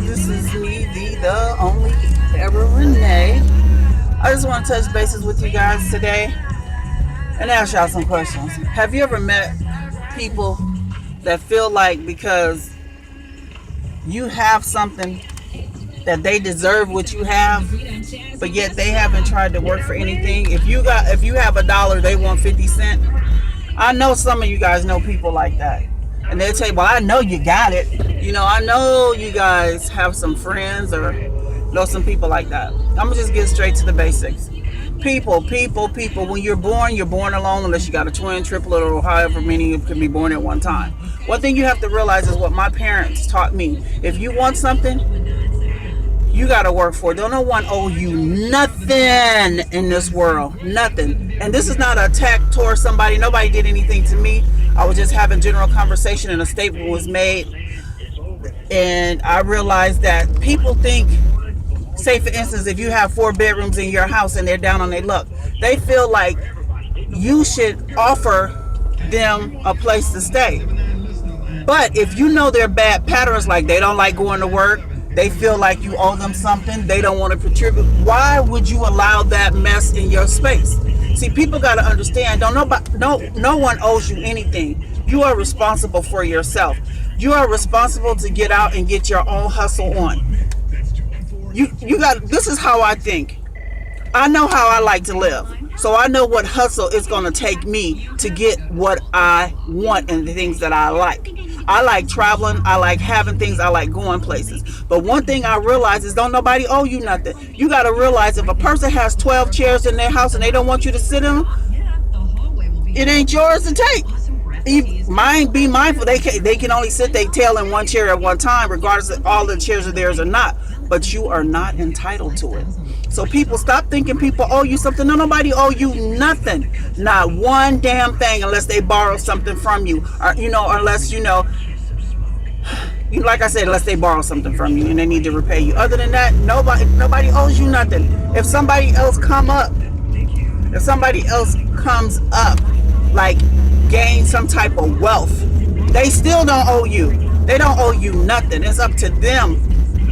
This is me, the only ever Renee. I just want to touch bases with you guys today and ask y'all some questions. Have you ever met people that feel like because you have something that they deserve what you have, but yet they haven't tried to work for anything? If you have $1, they want 50 cents. I know some of you guys know people like that. And they'll tell you, well, I know you got it. I know you guys have some friends or know some people like that. I'm going to just get straight to the basics. People. When you're born alone unless you got a twin, triplet, or however many can be born at one time. One thing you have to realize is what my parents taught me. If you want something, you got to work for it. Don't no one owe you nothing in this world. Nothing. And this is not an attack towards somebody. Nobody did anything to me. I was just having general conversation and a statement was made. And I realized that people think, say for instance, if you have 4 bedrooms in your house and they're down on their luck, they feel like you should offer them a place to stay. But if you know their bad patterns, like they don't like going to work, they feel like you owe them something, they don't want to contribute, why would you allow that mess in your space? See, people got to understand, no one owes you anything. You are responsible for yourself. You are responsible to get out and get your own hustle on. This is how I think. I know how I like to live. So I know what hustle is going to take me to get what I want and the things that I like. I like traveling. I like having things. I like going places. But one thing I realize is don't nobody owe you nothing. You got to realize if a person has 12 chairs in their house and they don't want you to sit in them, it ain't yours to take. Be mindful. They can only sit their tail in one chair at one time, regardless if all the chairs are theirs or not. But you are not entitled to it. So people, stop thinking people owe you something. No, nobody owe you nothing. Not one damn thing unless they borrow something from you. Or, unless, like I said, unless they borrow something from you and they need to repay you. Other than that, nobody owes you nothing. If somebody else comes up, like gain some type of wealth, they still don't owe you. They don't owe you nothing. It's up to them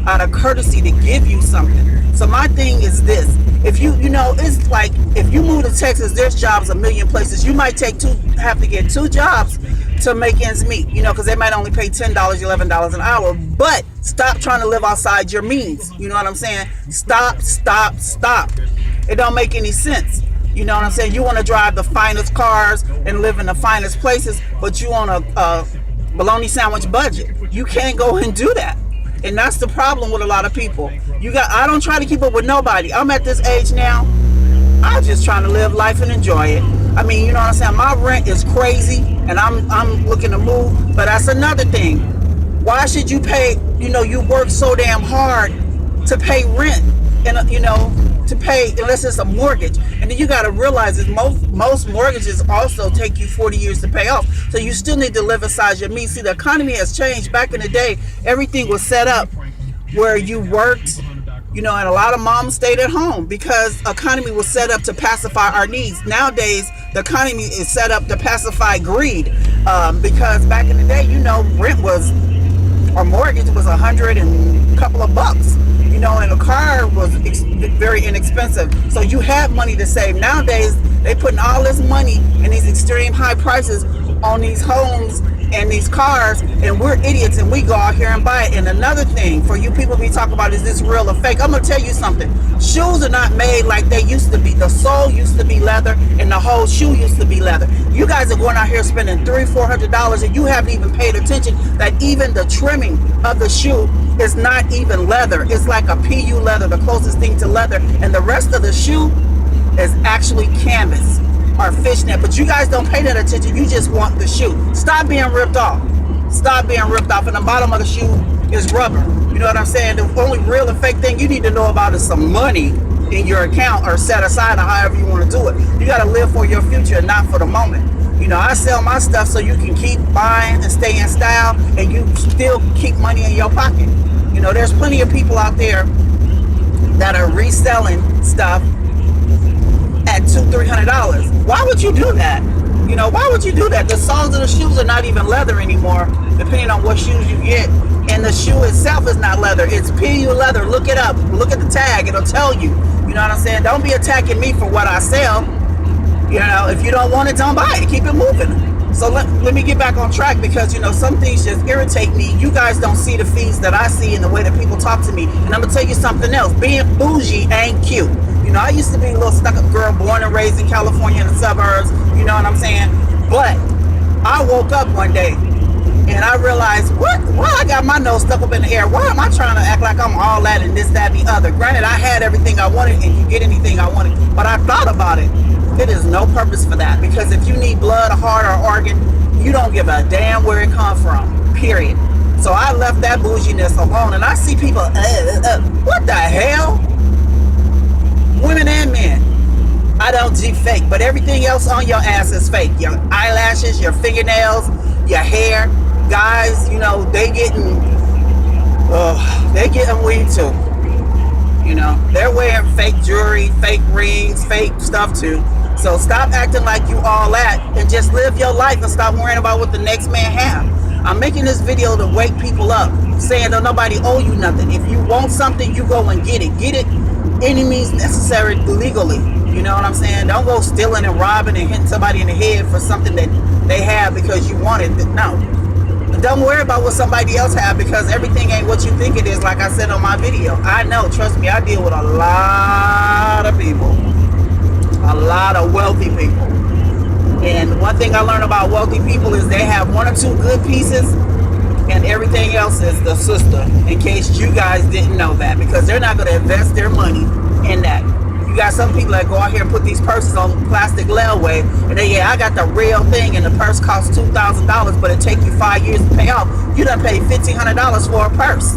out of courtesy to give you something. So my thing is this: if it's like if you move to Texas, there's jobs a million places. You might have to get 2 jobs to make ends meet, because they might only pay $10, $11 an hour. But stop trying to live outside your means. You know what I'm saying? Stop. It don't make any sense. You know what I'm saying? You want to drive the finest cars and live in the finest places, but you on a bologna sandwich budget. You can't go and do that. And that's the problem with a lot of people. I don't try to keep up with nobody. I'm at this age now, I'm just trying to live life and enjoy it. I mean, you know what I'm saying? My rent is crazy and I'm looking to move, but that's another thing. Why should you pay, you work so damn hard to pay rent and, to pay, unless it's a mortgage. And then you got to realize that most mortgages also take you 40 years to pay off. So you still need to live inside your means. See, the economy has changed. Back in the day, everything was set up where you worked, and a lot of moms stayed at home because economy was set up to pacify our needs. Nowadays, the economy is set up to pacify greed, because back in the day, rent was, or mortgage was $100 and a couple of bucks. And a car was very inexpensive. So you have money to save. Nowadays, they putting all this money and these extreme high prices on these homes and these cars, and we're idiots and we go out here and buy it. And another thing for you people be talking about, is this real or fake? I'm going to tell you something. Shoes are not made like they used to be. The sole used to be leather and the whole shoe used to be leather. You guys are going out here spending $300-$400 and you haven't even paid attention that even the trimming of the shoe is not even leather. It's like a PU leather, the closest thing to leather, and the rest of the shoe is actually canvas or fishnet. But you guys don't pay that attention. You just want the shoe. Stop being ripped off. Stop being ripped off. And the bottom of the shoe is rubber. You know what I'm saying? The only real and fake thing you need to know about is some money in your account or set aside, or however you want to do it. You got to live for your future and not for the moment. I sell my stuff so you can keep buying and stay in style and you still keep money in your pocket. There's plenty of people out there that are reselling stuff at $200-$300. Why would you do that? Why would you do that? The soles of the shoes are not even leather anymore, depending on what shoes you get. And the shoe itself is not leather. It's PU leather. Look it up. Look at the tag. It'll tell you. You know what I'm saying? Don't be attacking me for what I sell. You know, if you don't want it, don't buy it. Keep it moving. So let me get back on track because, you know, some things just irritate me. You guys don't see the feeds that I see and the way that people talk to me. And I'm going to tell you something else. Being bougie ain't cute. You know, I used to be a little stuck-up girl born and raised in California in the suburbs. You know what I'm saying? But I woke up one day and I realized, why I got my nose stuck up in the air? Why am I trying to act like I'm all that and this, that, and the other? Granted, I had everything I wanted and you get anything I wanted. But I thought about it. It is no purpose for that, because if you need blood, a heart, or organ, you don't give a damn where it comes from, period. So I left that bouginess alone, and I see people, what the hell? Women and men. I don't do fake, but everything else on your ass is fake. Your eyelashes, your fingernails, your hair. Guys, you know, they getting weed too. You know, they're wearing fake jewelry, fake rings, fake stuff too. So stop acting like you all that and just live your life and stop worrying about what the next man have. I'm making this video to wake people up, saying that nobody owe you nothing. If you want something, you go and get it. Get it any means necessary legally. You know what I'm saying? Don't go stealing and robbing and hitting somebody in the head for something that they have because you want it. No. Don't worry about what somebody else have, because everything ain't what you think it is, like I said on my video. I know, trust me, I deal with a lot of people. A lot of wealthy people. And one thing I learned about wealthy people is they have one or two good pieces and everything else is the sister, in case you guys didn't know that, because they're not going to invest their money in that. You got some people that go out here and put these purses on plastic layaway, and they, I got the real thing, and the purse costs $2,000, but it take you 5 years to pay off. You done paid $1,500 for a purse.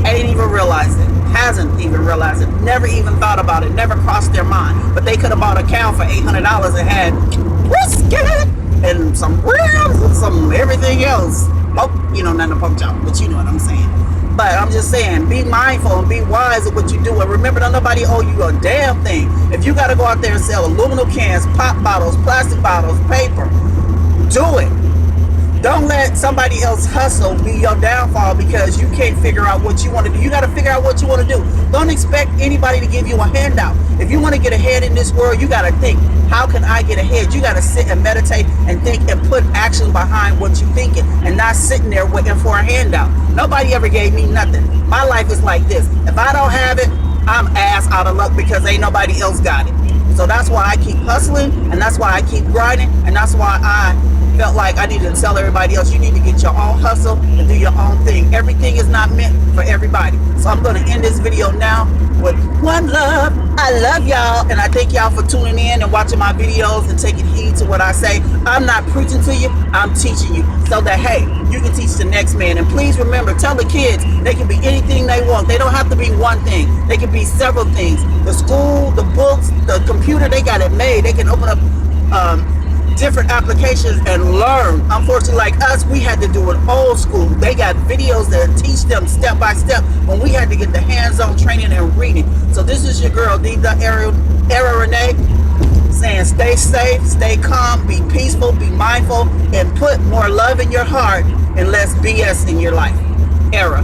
Ain't even realized it. Hasn't even realized it. Never even thought about it. Never crossed their mind. But they could have bought a cow for $800 and had brisket and some ribs and some everything else. Oh, you know, not a pork chop, but you know what I'm saying. But I'm just saying, be mindful and be wise of what you do. And remember, don't nobody owe you a damn thing. If you got to go out there and sell aluminum cans, pop bottles, plastic bottles, paper, do it. Don't let somebody else hustle be your downfall because you can't figure out what you want to do. You got to figure out what you want to do. Don't expect anybody to give you a handout. If you want to get ahead in this world, you got to think, how can I get ahead? You got to sit and meditate and think and put action behind what you're thinking and not sitting there waiting for a handout. Nobody ever gave me nothing. My life is like this. If I don't have it, I'm ass out of luck because ain't nobody else got it. So that's why I keep hustling, and that's why I keep grinding, and that's why I felt like I needed to tell everybody else, you need to get your own hustle and do your own thing. Everything is not meant for everybody. So I'm going to end this video now with one love. I love y'all, and I thank y'all for tuning in and watching my videos and taking heed to what I say. I'm not preaching to you, I'm teaching you so that, hey, you can teach the next man. And please remember, tell the kids they can be anything they want. They don't have to be one thing. They can be several things. The school, the books, the computer, they got it made. They can open up different applications and learn. Unfortunately, like us, we had to do it old school. They got videos that teach them step by step when we had to get the hands-on training and reading. So this is your girl, Diva Era Renee, saying stay safe, stay calm, be peaceful, be mindful, and put more love in your heart and less BS in your life. Era.